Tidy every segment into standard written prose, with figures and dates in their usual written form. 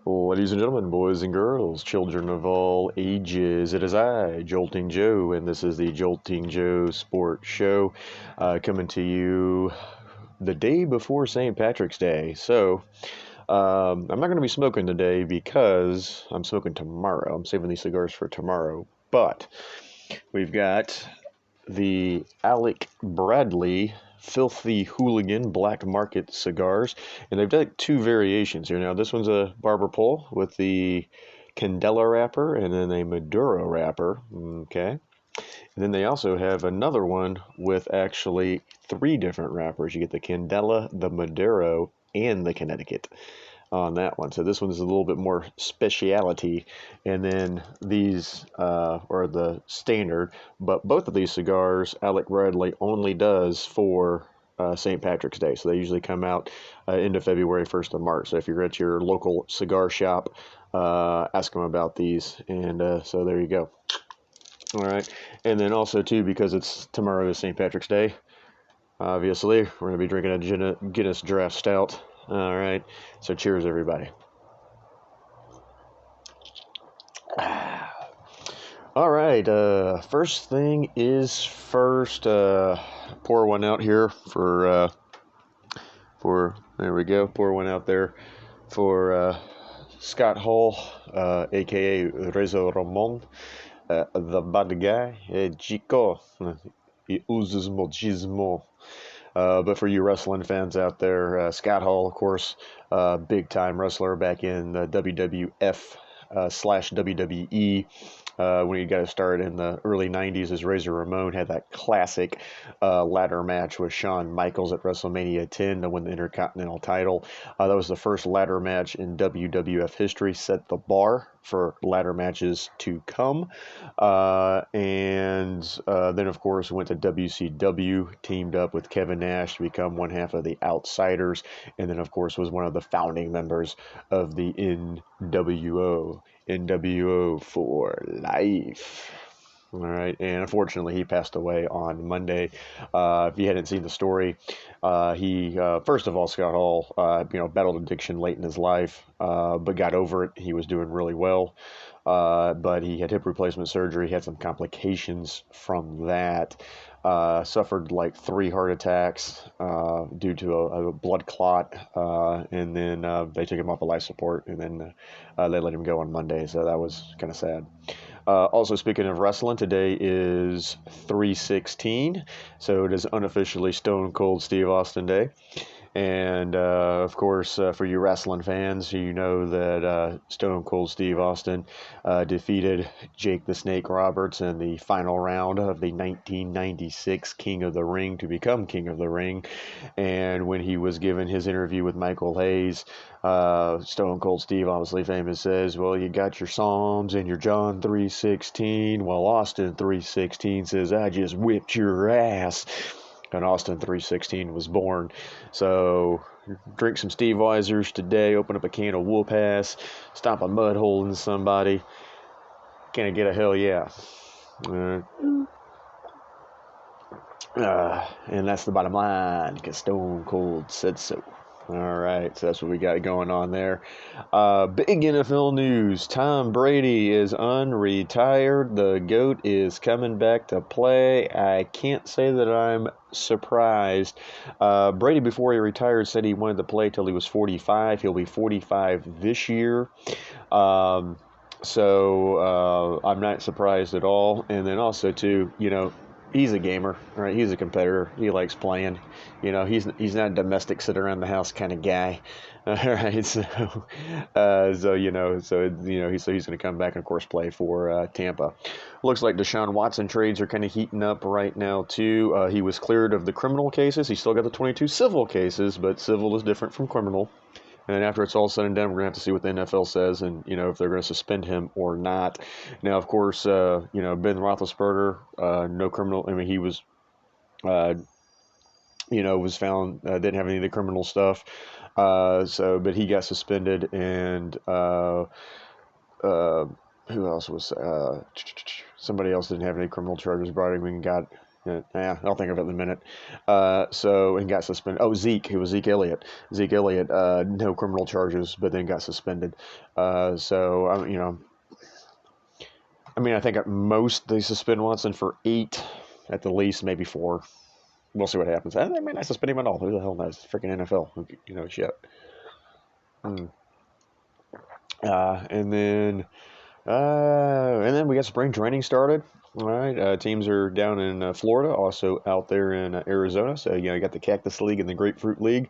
Ladies and gentlemen, boys and girls, children of all ages, it is I, Jolting Joe, and this is the Jolting Joe Sports Show, coming to you the day before St. Patrick's Day. I'm not going to be smoking today because I'm smoking tomorrow. I'm saving these cigars for tomorrow. But we've got the Alec Bradley Filthy Hooligan Black Market cigars, and they've done two variations here. Now, this one's a barber pole with the Candela wrapper and then a Maduro wrapper. Okay. And then they also have another one with actually three different wrappers. You get the Candela, the Maduro, and the Connecticut on that one. So this one's a little bit more speciality, and then these are the standard. But both of these cigars, Alec Bradley only does for St. Patrick's Day. So they usually come out end of February, 1st of March. So if you're at your local cigar shop, ask them about these. And so there you go. All right. And then also, too, because it's tomorrow is St. Patrick's Day, obviously, we're going to be drinking a Guinness Draft Stout. All right. So cheers, everybody. All right. First thing is first. Pour one out here for there we go. Pour one out there for Scott Hall, aka Rezo Ramon, the bad guy, Chico. He oozes machismo. But for you wrestling fans out there, Scott Hall, of course, big time wrestler back in the WWF slash WWE. When he got his start in the early 90s as Razor Ramon, had that classic ladder match with Shawn Michaels at WrestleMania 10 to win the Intercontinental title. That was the first ladder match in WWF history, set the bar for ladder matches to come. And then, of course, went to WCW, teamed up with Kevin Nash to become one half of the Outsiders, and then, of course, was one of the founding members of the NWO. NWO for life. All right, and unfortunately, he passed away on Monday. If you hadn't seen the story, he first of all, Scott Hall, battled addiction late in his life, but got over it. He was doing really well, but he had hip replacement surgery. He had some complications from that. Suffered like 3 heart attacks due to a blood clot, and then they took him off of life support, and then they let him go on Monday. So that was kind of sad. Also, speaking of wrestling, today is 3/16, so it is unofficially Stone Cold Steve Austin Day. And of course, for you wrestling fans, you know that Stone Cold Steve Austin defeated Jake the Snake Roberts in the final round of the 1996 King of the Ring to become King of the Ring. And when he was given his interview with Michael Hayes, Stone Cold Steve, obviously famous, says, well, you got your Psalms and your John 3:16, while Austin 3:16 says, I just whipped your ass. And Austin 3:16 was born. So drink some Steve Weisers today, open up a can of whoop ass, stomp a mud hole in somebody. Can I get a hell yeah? And that's the bottom line, because Stone Cold said so. All right, so that's what we got going on there. Big NFL news. Tom Brady is unretired. The GOAT is coming back to play. I can't say that I'm surprised. Brady, before he retired, said he wanted to play till he was 45. He'll be 45 this year. So I'm not surprised at all. And then also, too, he's a gamer, right? He's a competitor. He likes playing. He's not a domestic sit around the house kind of guy. All right, so he's going to come back and of course play for Tampa. Looks like Deshaun Watson trades are kind of heating up right now too. He was cleared of the criminal cases. He's still got the 22 civil cases, but civil is different from criminal. And then after it's all said and done, we're going to have to see what the NFL says and, if they're going to suspend him or not. Now, of course, Ben Roethlisberger, no criminal. I mean, he was, was found, didn't have any of the criminal stuff. But he got suspended. And who else was, somebody else didn't have any criminal charges, brought him and got Yeah, I'll think of it in a minute. And got suspended. Oh, Zeke. It was Zeke Elliott. Zeke Elliott, no criminal charges, but then got suspended. I mean, I think at most they suspend Watson for 8, at the least, maybe 4. We'll see what happens. And they may not suspend him at all. Who the hell knows? It's freaking NFL. Shit. Hmm. Uh, and then and then we got spring training started. All right, teams are down in Florida, also out there in Arizona. So you got the Cactus League and the Grapefruit League,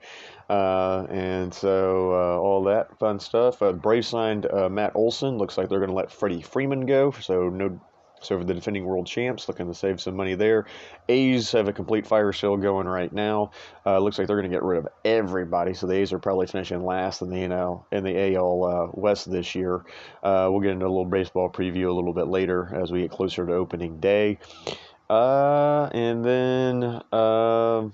and so all that fun stuff. Braves signed Matt Olson. Looks like they're going to let Freddie Freeman go. So no. So for the defending world champs, looking to save some money there. A's have a complete fire sale going right now. Looks like they're going to get rid of everybody. So the A's are probably finishing last in the AL West this year. We'll get into a little baseball preview a little bit later as we get closer to opening day. And then, and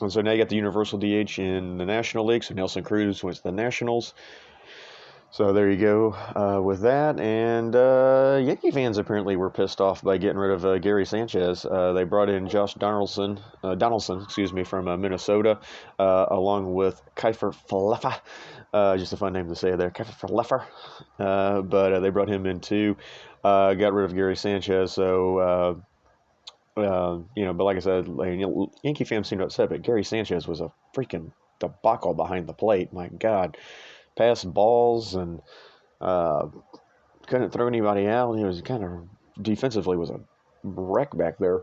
so now you got the Universal DH in the National League. So Nelson Cruz went to the Nationals. So there you go with that. And Yankee fans apparently were pissed off by getting rid of Gary Sanchez. They brought in Josh Donaldson, from Minnesota, along with Kiefer Falefa. Just a fun name to say there, Kiefer Falefa. But they brought him in too. Got rid of Gary Sanchez. So. But like I said, Yankee fans seem upset, but Gary Sanchez was a freaking debacle behind the plate. My God, passed balls and uh, couldn't throw anybody out. He was kind of defensively was a wreck back there.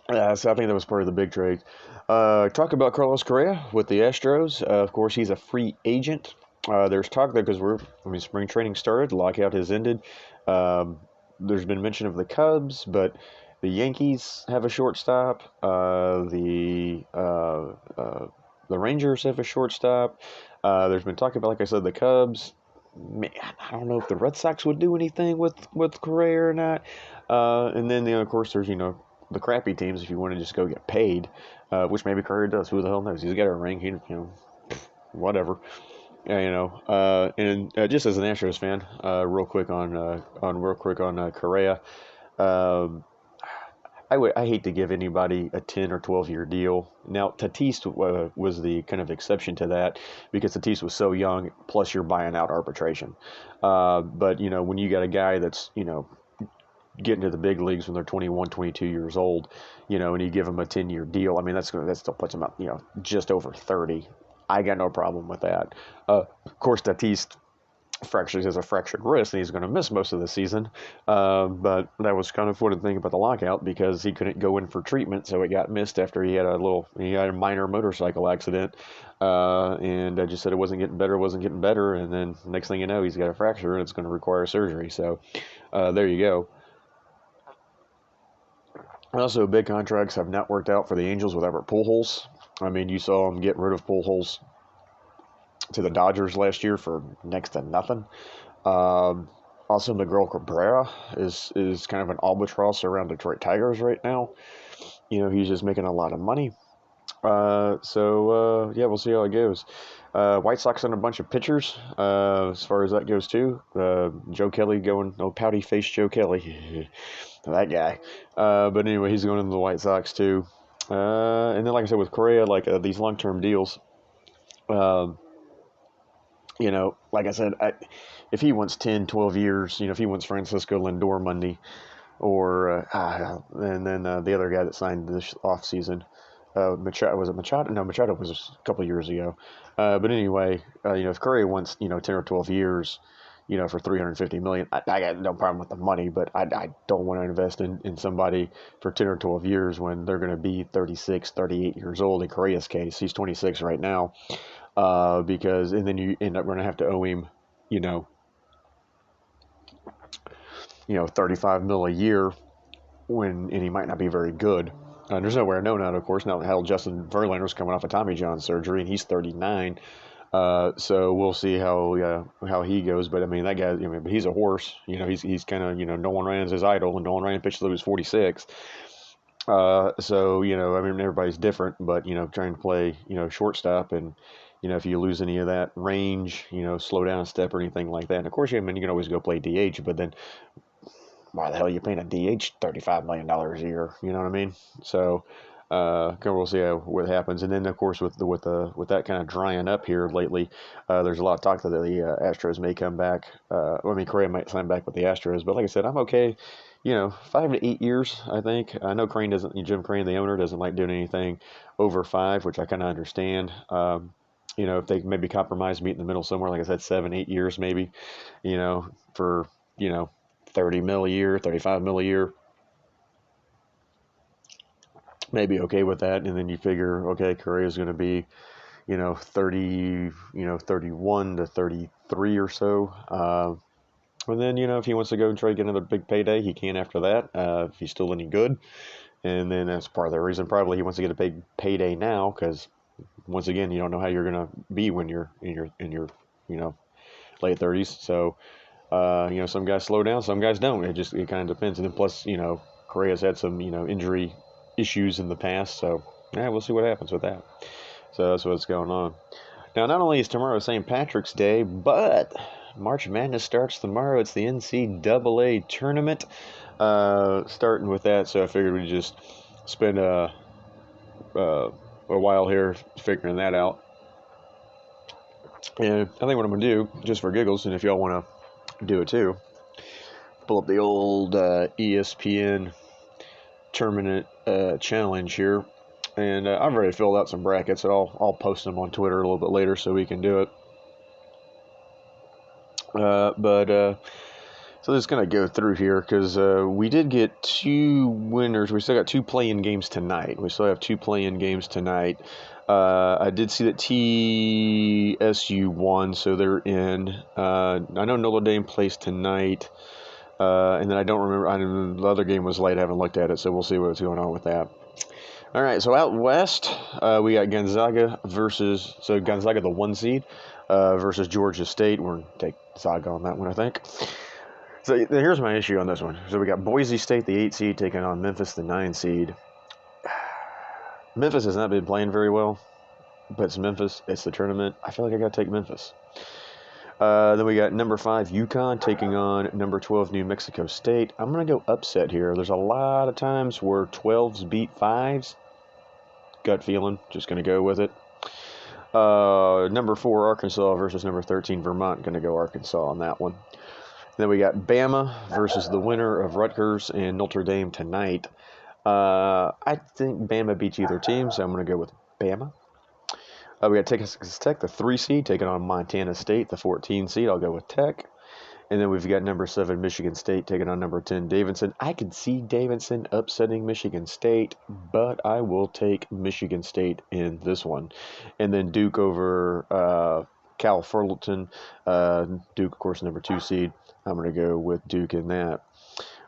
So I think that was part of the big trade. Talk about Carlos Correa with the Astros. Of course, he's a free agent. There's talk there because spring training started, lockout has ended. Um, there's been mention of the Cubs, but the Yankees have a shortstop. The Rangers have a shortstop. There's been talk about, like I said, the Cubs. Man, I don't know if the Red Sox would do anything with Correa or not. And then, of course, there's the crappy teams if you want to just go get paid, which maybe Correa does. Who the hell knows? He's got a ring. Whatever. Yeah, and just as an Astros fan, real quick on Correa. Um, I hate to give anybody a 10 or 12-year deal. Now, Tatis was the kind of exception to that because Tatis was so young, plus you're buying out arbitration. But, when you got a guy that's, getting to the big leagues when they're 21, 22 years old, and you give them a 10-year deal, I mean, that still puts them up, just over 30. I got no problem with that. Of course, Tatis has a fractured wrist and he's going to miss most of the season. But that was kind of funny to think about the lockout because he couldn't go in for treatment, so it got missed after he had a minor motorcycle accident. And I just said it wasn't getting better, and then next thing you know, he's got a fracture and it's going to require surgery. So there you go. Also, big contracts have not worked out for the Angels with Albert Pujols. I mean, you saw him get rid of Pujols to the Dodgers last year for next to nothing. Um, Also, Miguel Cabrera is kind of an albatross around Detroit Tigers right now. He's just making a lot of money. Yeah, we'll see how it goes. White Sox and a bunch of pitchers, as far as that goes too. Joe Kelly going, oh, pouty face Joe Kelly, that guy. But anyway, he's going into the White Sox too. And then, like I said, with Correa, like these long-term deals, um, like I said, if he wants 10, 12 years, if he wants Francisco Lindor Monday, or and then the other guy that signed this offseason, Machado, was it Machado? No, Machado was a couple of years ago. But anyway, if Curry wants 10 or 12 years, for 350 million, I got no problem with the money, but I don't want to invest in somebody for 10 or 12 years when they're going to be 36, 38 years old. In Correa's case, he's 26 right now. Because and then you end up going to have to owe him, you know, 35 mil a year and he might not be very good. There's nowhere to know now, of course. Now, hell, Justin Verlander's coming off a Tommy John surgery and he's 39. So we'll see how he goes. But I mean, that guy, but he's a horse. He's kind of Nolan Ryan's his idol, and Nolan Ryan pitched till he was 46. So I mean, everybody's different, but trying to play shortstop and if you lose any of that range, slow down a step or anything like that. And of course, I mean, you can always go play DH, but then why the hell are you paying a DH $35 million a year? You know what I mean? So we'll see what happens. And then, of course, with that kind of drying up here lately, there's a lot of talk that the Astros may come back. Correa might sign back with the Astros. But like I said, I'm okay. 5 to 8 years, I think. I know Jim Crane, the owner, doesn't like doing anything over 5, which I kind of understand. If they maybe compromise, meet in the middle somewhere, like I said, 7, 8 years maybe, for, 30 mil a year, 35 mil a year, maybe okay with that. And then you figure, okay, Correa is going to be, 30, 31 to 33 or so. And then, if he wants to go and try to get another big payday, he can after that, if he's still any good. And then that's part of the reason probably he wants to get a big payday now, because once again, you don't know how you're going to be when you're in your late 30s. So, some guys slow down, some guys don't. It kind of depends. And then plus, Correa's had some, injury issues in the past. So, we'll see what happens with that. So that's what's going on. Now, not only is tomorrow St. Patrick's Day, but March Madness starts tomorrow. It's the NCAA tournament starting with that. So I figured we'd just spend a while here figuring that out. And I think what I'm going to do, just for giggles, and if y'all want to do it too, pull up the old ESPN tournament challenge here. And I've already filled out some brackets, and I'll post them on Twitter a little bit later so we can do it. So just going to go through here because we did get 2 winners. We still got 2 play-in games tonight. We still have 2 play-in games tonight. I did see that TSU won, so they're in. I know Notre Dame plays tonight. And then I don't remember. The other game was late. I haven't looked at it, so we'll see what's going on with that. All right, so out west, we got Gonzaga Gonzaga, the 1 seed, versus Georgia State. We're going to take Zaga on that one, I think. So here's my issue on this one. So we got Boise State, the 8 seed, taking on Memphis, the 9 seed. Memphis has not been playing very well, but it's Memphis. It's the tournament. I feel like I got to take Memphis. Then we got number 5, UConn, taking on number 12, New Mexico State. I'm going to go upset here. There's a lot of times where 12s beat 5s. Gut feeling. Just going to go with it. Number 4, Arkansas versus number 13, Vermont. Going to go Arkansas on that one. Then we got Bama versus the winner of Rutgers and Notre Dame tonight. I think Bama beats either team, so I'm going to go with Bama. We got Texas Tech, the 3 seed, taking on Montana State, the 14 seed. I'll go with Tech. And then we've got number 7, Michigan State, taking on number 10, Davidson. I could see Davidson upsetting Michigan State, but I will take Michigan State in this one. And then Duke over Cal Fullerton. Duke, of course, number 2 seed. I'm going to go with Duke in that.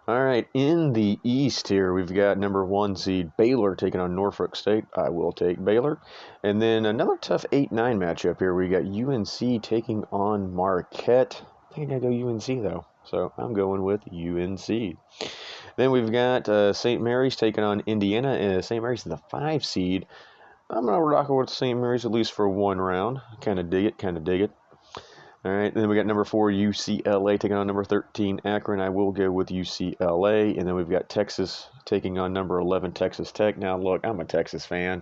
All right, in the East here, we've got number 1 seed Baylor taking on Norfolk State. I will take Baylor. And then another tough 8-9 matchup here. We got UNC taking on Marquette. I think I gotta go UNC though, so I'm going with UNC. Then we've got St. Mary's taking on Indiana. St. Mary's is the 5 seed. I'm gonna rock with St. Mary's at least for 1 round. Kind of dig it. All right, then we got number 4, UCLA, taking on number 13, Akron. I will go with UCLA. And then we've got Texas taking on number 11, Texas Tech. Now, look, I'm a Texas fan.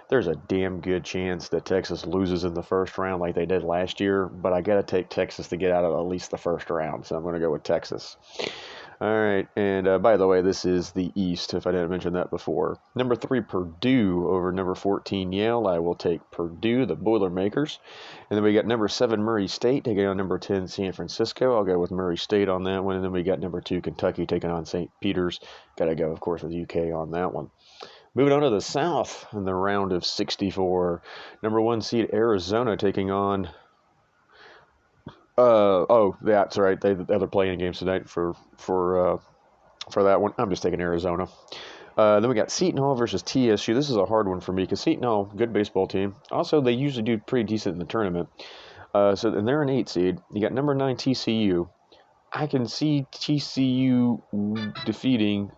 There's a damn good chance that Texas loses in the first round like they did last year, but I got to take Texas to get out of at least the first round, so I'm going to go with Texas. All right, and by the way, this is the East, if I didn't mention that before. Number 3, Purdue over number 14, Yale. I will take Purdue, the Boilermakers. And then we got number 7, Murray State, taking on number 10, San Francisco. I'll go with Murray State on that one. And then we got number 2, Kentucky, taking on St. Peter's. Got to go, of course, with UK on that one. Moving on to the South in the round of 64. Number 1 seed, Arizona, taking on... that's right. They're playing games tonight for that one. I'm just taking Arizona. Then we got Seton Hall versus TSU. This is a hard one for me because Seton Hall, good baseball team. Also, they usually do pretty decent in the tournament. And they're an 8 seed. You got number 9 TCU. I can see TCU defeating.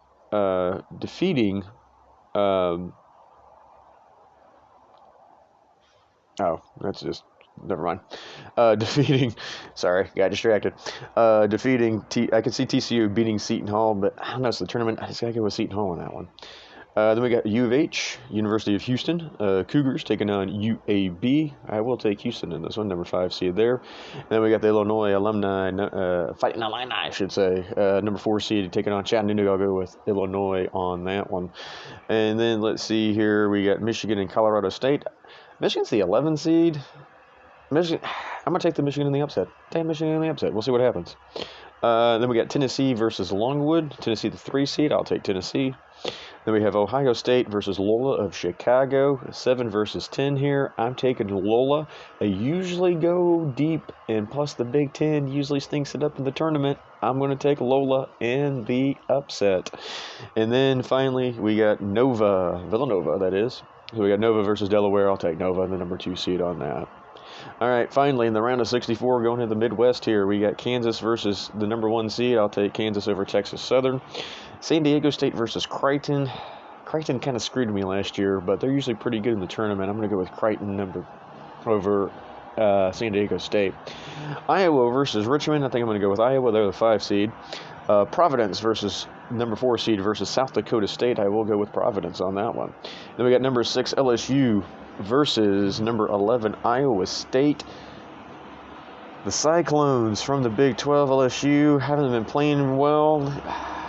That's just never mind. Defeating, sorry, got distracted. I can see TCU beating Seton Hall, but I don't know. It's the tournament. I just gotta go with Seton Hall on that one. Then we got U of H, University of Houston, Cougars taking on UAB. I will take Houston in this one, number 5 seed there. And then we got the Illinois alumni, Fighting Illini, I should say, number 4 seed taking on Chattanooga. I'll go with Illinois on that one. And then let's see here, we got Michigan and Colorado State. Michigan's the 11 seed. Michigan, I'm going to take the Michigan in the upset. Take Michigan in the upset. We'll see what happens. Then we got Tennessee versus Longwood. Tennessee the 3 seed. I'll take Tennessee. Then we have Ohio State versus Loyola of Chicago. 7 versus 10 here. I'm taking Loyola. They usually go deep, and plus the Big Ten usually stinks it up in the tournament. I'm going to take Loyola in the upset. And then finally, we got Villanova, that is. So we got Nova versus Delaware. I'll take Nova, the number 2 seed on that. All right, finally, in the round of 64, going to the Midwest here, we got Kansas versus the number 1 seed. I'll take Kansas over Texas Southern. San Diego State versus Creighton. Creighton kind of screwed me last year, but they're usually pretty good in the tournament. I'm going to go with Creighton over San Diego State. Iowa versus Richmond. I think I'm going to go with Iowa. They're the 5 seed. Providence versus number 4 seed versus South Dakota State. I will go with Providence on that one. Then we got number 6 LSU versus number 11 Iowa State. The Cyclones from the Big 12, LSU, haven't been playing well.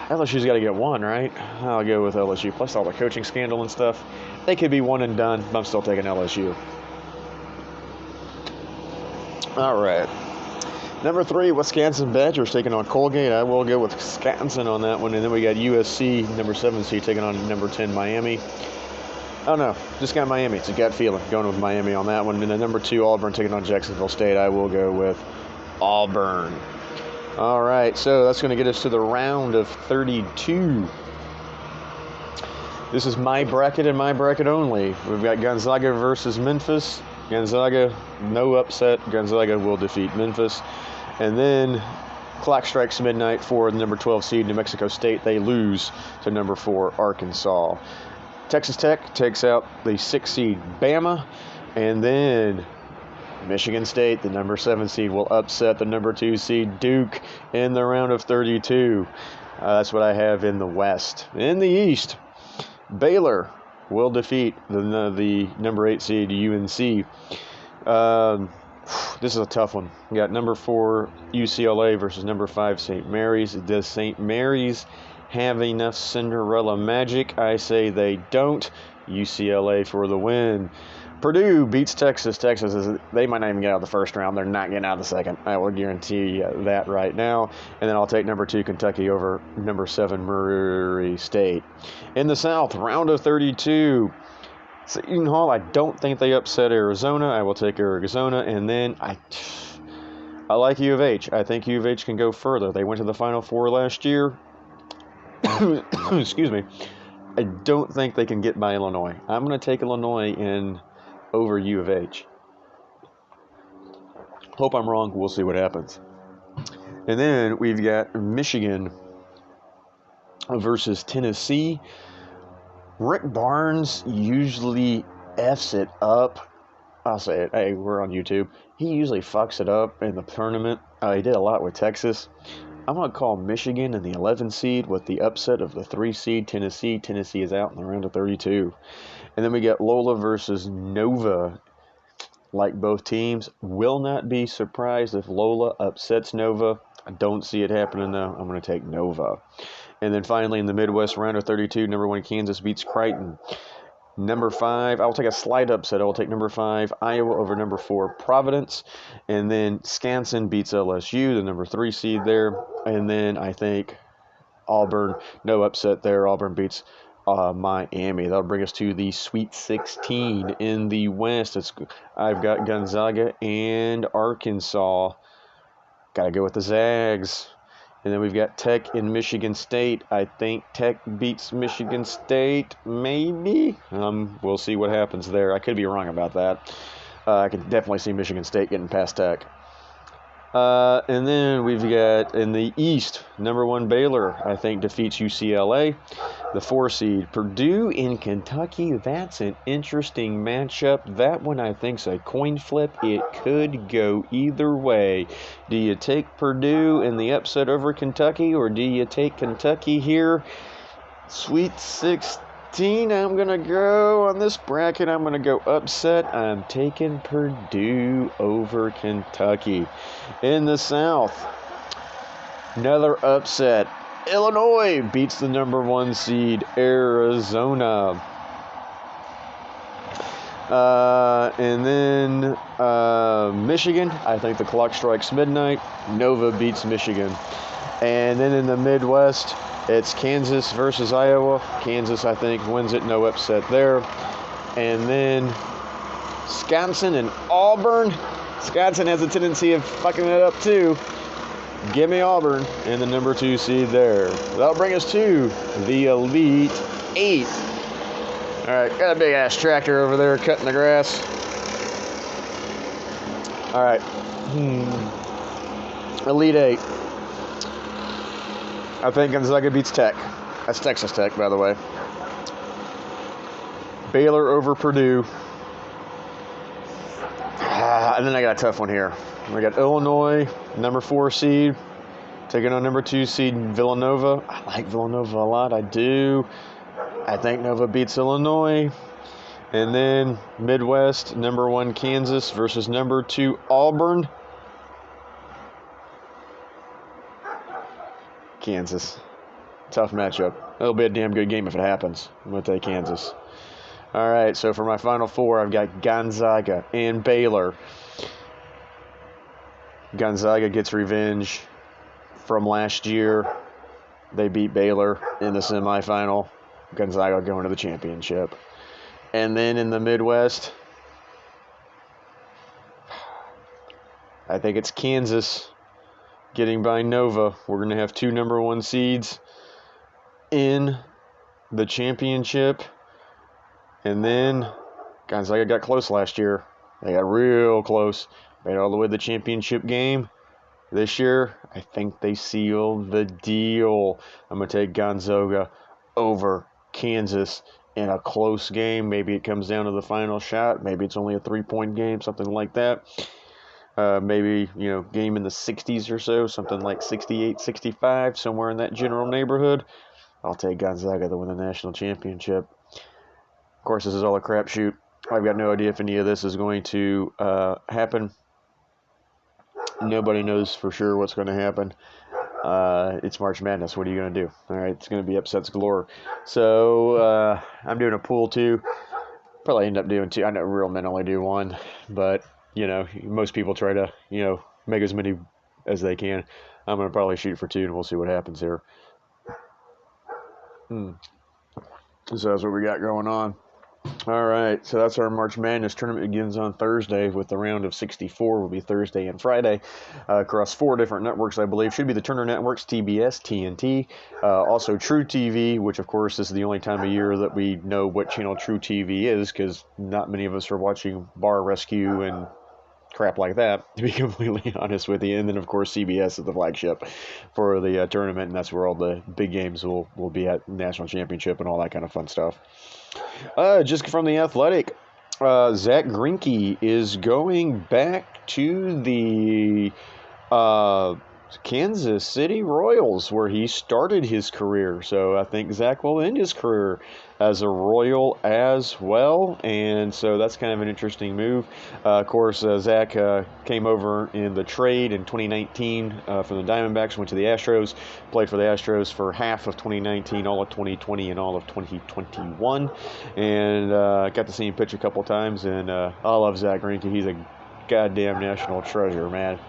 LSU's got to get one, right? I'll go with LSU. Plus all the coaching scandal and stuff. They could be one and done, but I'm still taking LSU. All right. Number 3, Wisconsin Badgers taking on Colgate. I will go with Wisconsin on that one. And then we got USC, number 7 seed, taking on number 10 Miami. Oh, no. Just got Miami. It's a gut feeling. Going with Miami on that one. And then number 2, Auburn taking on Jacksonville State. I will go with Auburn. All right. So that's going to get us to the round of 32. This is my bracket and my bracket only. We've got Gonzaga versus Memphis. Gonzaga, no upset. Gonzaga will defeat Memphis. And then clock strikes midnight for the number 12 seed, New Mexico State. They lose to number 4, Arkansas. Texas Tech takes out the 6 seed Bama, and then Michigan State, the number 7 seed, will upset the number 2 seed Duke in the round of 32. That's what I have in the West. In the East, Baylor will defeat the number 8 seed UNC. This is a tough one. We got number 4 UCLA versus number 5 St. Mary's. Does St. Mary's have enough Cinderella magic? I say they don't. UCLA for the win. Purdue beats Texas. They might not even get out of the first round. They're not getting out of the second. I will guarantee that right now. And then I'll take number 2 Kentucky over number 7 Murray State. In the South, round of 32. Seton Hall, I don't think they upset Arizona. I will take Arizona. And then I like U of H. I think U of H can go further. They went to the Final Four last year. Excuse me. I don't think they can get by Illinois. I'm going to take Illinois in over U of H. Hope I'm wrong. We'll see what happens. And then we've got Michigan versus Tennessee. Rick Barnes usually F's it up. I'll say it. Hey, we're on YouTube. He usually fucks it up in the tournament. He did a lot with Texas. I'm going to call Michigan in the 11 seed with the upset of the 3 seed Tennessee. Tennessee is out in the round of 32. And then we get Loyola versus Nova. Like both teams, will not be surprised if Loyola upsets Nova. I don't see it happening, though. I'm going to take Nova. And then finally, in the Midwest, round of 32, number 1 Kansas beats Creighton. Number 5, I will take a slight upset. I will take number 5, Iowa over number 4, Providence. And then Wisconsin beats LSU, the number 3 seed there. And then I think Auburn, no upset there. Auburn beats Miami. That'll bring us to the Sweet 16 in the West. I've got Gonzaga and Arkansas. Got to go with the Zags. And then we've got Tech and Michigan State. I think Tech beats Michigan State, maybe. We'll see what happens there. I could be wrong about that. I could definitely see Michigan State getting past Tech. And then we've got in the East, number 1 Baylor, I think, defeats UCLA. The 4 seed, Purdue in Kentucky. That's an interesting matchup. That one, I think, is a coin flip. It could go either way. Do you take Purdue in the upset over Kentucky, or do you take Kentucky here? Sweet 16, I'm going to go on this bracket. I'm going to go upset. I'm taking Purdue over Kentucky. In the South, another upset. Illinois beats the number 1 seed, Arizona. And then Michigan, I think the clock strikes midnight. Nova beats Michigan. And then in the Midwest, it's Kansas versus Iowa. Kansas, I think, wins it. No upset there. And then Wisconsin and Auburn. Wisconsin has a tendency of fucking it up too. Give me Auburn and the number 2 seed there. That'll bring us to the Elite 8. All right, got a big ass tractor over there cutting the grass. All right, Elite 8. I think Gonzaga beats Tech. That's Texas Tech, by the way. Baylor over Purdue. And then I got a tough one here. We got Illinois, number 4 seed, taking on number 2 seed Villanova. I like Villanova a lot. I do. I think Nova beats Illinois. And then Midwest, number 1 Kansas versus number 2 Auburn. Kansas. Tough matchup. It'll be a damn good game if it happens. I'm going to take Kansas. All right, so for my final 4, I've got Gonzaga and Baylor. Gonzaga gets revenge from last year. They beat Baylor in the semifinal. Gonzaga going to the championship. And then in the Midwest, I think it's Kansas getting by Nova. We're going to have 2 number 1 seeds in the championship. And then Gonzaga got close last year. They got real close. Made it all the way to the championship game. This year, I think they sealed the deal. I'm going to take Gonzaga over Kansas in a close game. Maybe it comes down to the final shot. Maybe it's only a 3-point game, something like that. Maybe, game in the 60s or so, something like 68, 65, somewhere in that general neighborhood. I'll take Gonzaga to win the national championship. Of course, this is all a crapshoot. I've got no idea if any of this is going to happen. Nobody knows for sure what's going to happen. It's March Madness. What are you going to do? All right, it's going to be upsets galore. So I'm doing a pool too. Probably end up doing 2. I know real men only do 1, but most people try to make as many as they can. I'm going to probably shoot for 2, and we'll see what happens here. So that's what we got going on. All right, so that's our March Madness tournament. Begins on Thursday with the round of 64. Will be Thursday and Friday across 4 different networks, I believe. Should be the Turner Networks, TBS, TNT, also True TV, which of course this is the only time of year that we know what channel True TV is, because not many of us are watching Bar Rescue and crap like that, to be completely honest with you. And then of course CBS is the flagship for the tournament, and that's where all the big games will be at, national championship and all that kind of fun stuff. Just from The Athletic, Zach Greinke is going back to the Kansas City Royals, where he started his career. So I think Zach will end his career as a Royal as well, and so that's kind of an interesting move. Of course, Zach came over in the trade in 2019 from the Diamondbacks, went to the Astros, played for the Astros for half of 2019, all of 2020, and all of 2021, and got to see him pitch a couple times, and I love Zach Greinke. He's a goddamn national treasure, man.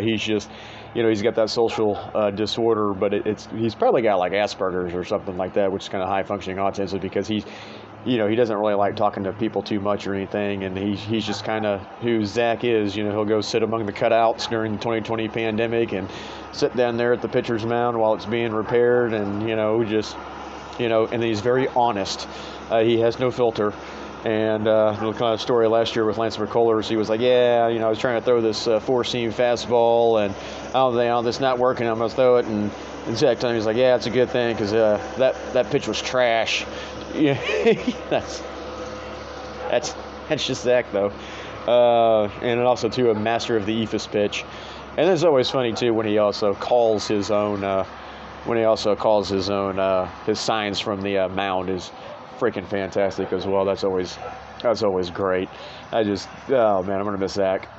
He's just, he's got that social disorder, but he's probably got like Asperger's or something like that, which is kind of high functioning autism, because he doesn't really like talking to people too much or anything, and he's just kind of who Zach is. He'll go sit among the cutouts during the 2020 pandemic and sit down there at the pitcher's mound while it's being repaired, and and then he's very honest. He has no filter. And the kind of story last year with Lance McCullers, he was like, yeah, I was trying to throw this four-seam fastball, and it's not working. I'm going to throw it. And Zach told me, he's like, yeah, it's a good thing because that pitch was trash. Yeah, that's just Zach, though. And also, too, a master of the eephus pitch. And it's always funny, too, when he also calls his own his signs from the mound is freaking fantastic as well. That's always great. I'm gonna miss Zach.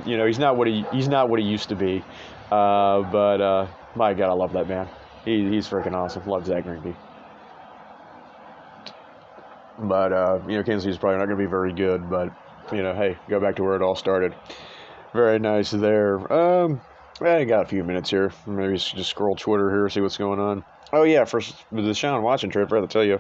He's not what he used to be, but my God, I love that man. He's freaking awesome. Love Zach Greinke. But Kansas City's probably not gonna be very good. But hey, go back to where it all started. Very nice there. I got a few minutes here. Maybe just scroll Twitter here, see what's going on. Oh yeah, first the Deshaun Watson trade. I forgot to tell you.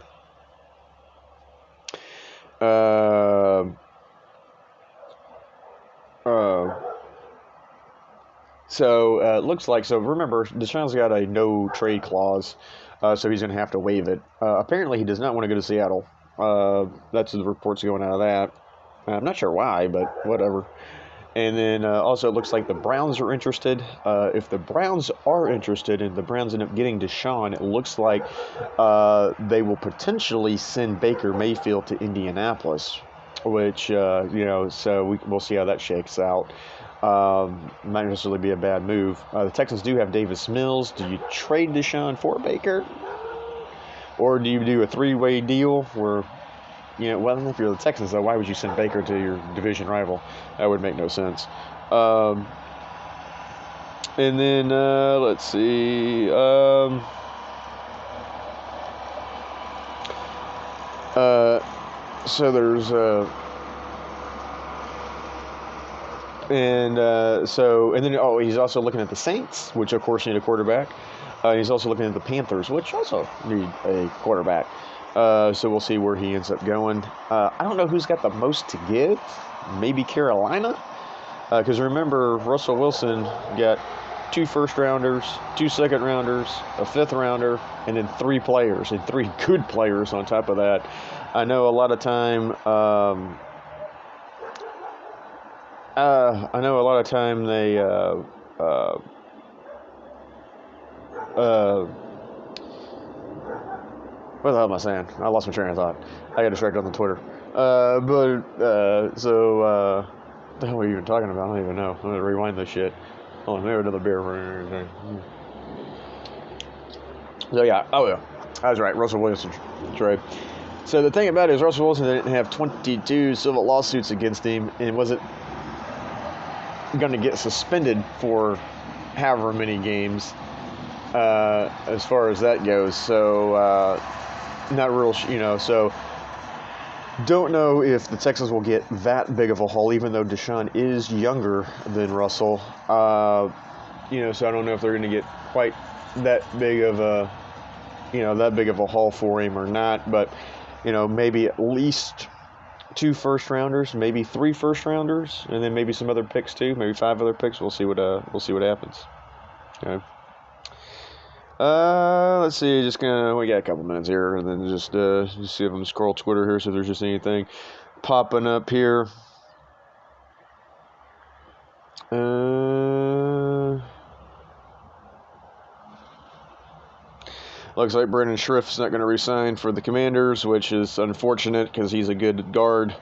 So it looks like, remember, Deshaun's got a no trade clause, so he's going to have to waive it. Apparently he does not want to go to Seattle. That's the reports going out of that. I'm not sure why, but whatever. And then also it looks like the Browns are interested. If the Browns are interested and the Browns end up getting Deshaun, it looks like they will potentially send Baker Mayfield to Indianapolis, which, so we'll see how that shakes out. Might necessarily be a bad move. The Texans do have Davis Mills. Do you trade Deshaun for Baker? Or do you do a three-way deal where, if you're the Texans, though, why would you send Baker to your division rival? That would make no sense. And then, let's see. So there's... And then he's also looking at the Saints, which of course need a quarterback. He's also looking at the Panthers, which also need a quarterback. So we'll see where he ends up going. I don't know who's got the most to give. Maybe Carolina, because remember Russell Wilson got 2 first-rounders, 2 second-rounders, a 5th-rounder, and then 3 players, and 3 good players on top of that. I know a lot of time. They what the hell am I saying? I lost my train of thought. I got distracted on the Twitter. What the hell are you even talking about? I don't even know. I'm gonna rewind this shit. Hold on, maybe another beer. So yeah, I was right. Russell Wilson trade. So the thing about it is Russell Wilson didn't have 22 civil lawsuits against him and wasn't going to get suspended for however many games as far as that goes. So not real, so don't know if the Texans will get that big of a haul, even though Deshaun is younger than Russell. So I don't know if they're going to get quite that big of a haul for him or not, but maybe at least 2 first-rounders, maybe 3 first-rounders, and then maybe some other picks too, maybe 5 other picks. We'll see what happens. Okay. Let's see. We got a couple minutes here, and then just see if I'm scroll Twitter here, so if there's just anything popping up here. Looks like Brandon Schrift's not going to resign for the Commanders, which is unfortunate because he's a good guard.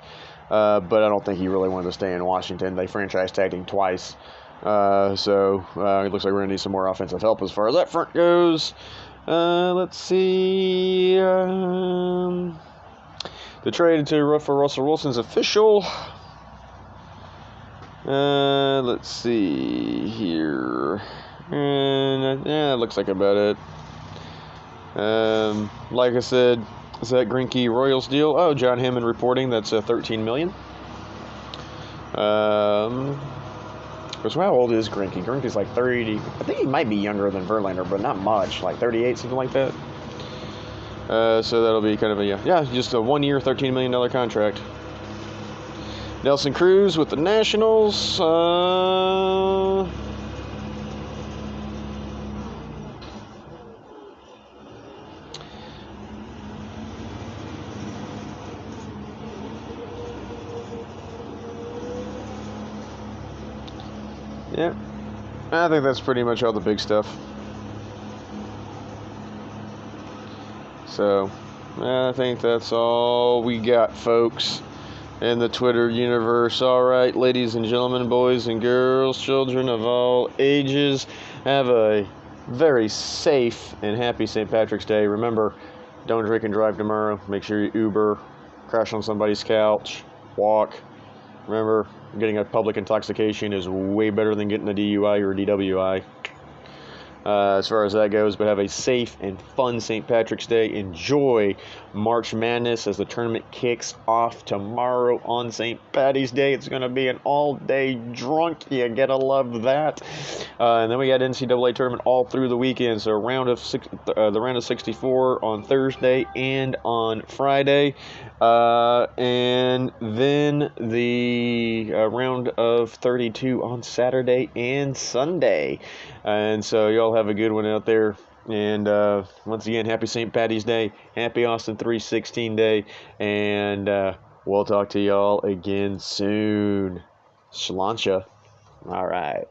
But I don't think he really wanted to stay in Washington. They franchise tagged him twice. So it looks like we're going to need some more offensive help as far as that front goes. Let's see. The trade for Russell Wilson's official. Let's see here. And it looks like about it. Like I said, is that Greinke Royals deal? Oh, John Hammond reporting that's $13 million. Because how old is Greinke? Greinke's like 30. I think he might be younger than Verlander, but not much. Like 38, something like that. So that'll be kind of just a 1-year, $13 million contract. Nelson Cruz with the Nationals. Yeah, I think that's pretty much all the big stuff. So, I think that's all we got, folks, in the Twitter universe. All right, ladies and gentlemen, boys and girls, children of all ages, have a very safe and happy St. Patrick's Day. Remember, don't drink and drive tomorrow. Make sure you Uber, crash on somebody's couch, walk. Remember, getting a public intoxication is way better than getting a DUI or a DWI. As far as that goes, but have a safe and fun St. Patrick's Day. Enjoy March Madness as the tournament kicks off tomorrow on St. Patty's Day. It's going to be an all-day drunk. You gotta love that. And then we got NCAA tournament all through the weekend. So the round of 64 on Thursday and on Friday. And then the round of 32 on Saturday and Sunday. And so y'all have a good one out there. And once again, happy St. Patty's Day. Happy Austin 316 Day. And we'll talk to y'all again soon. Sláinte. All right.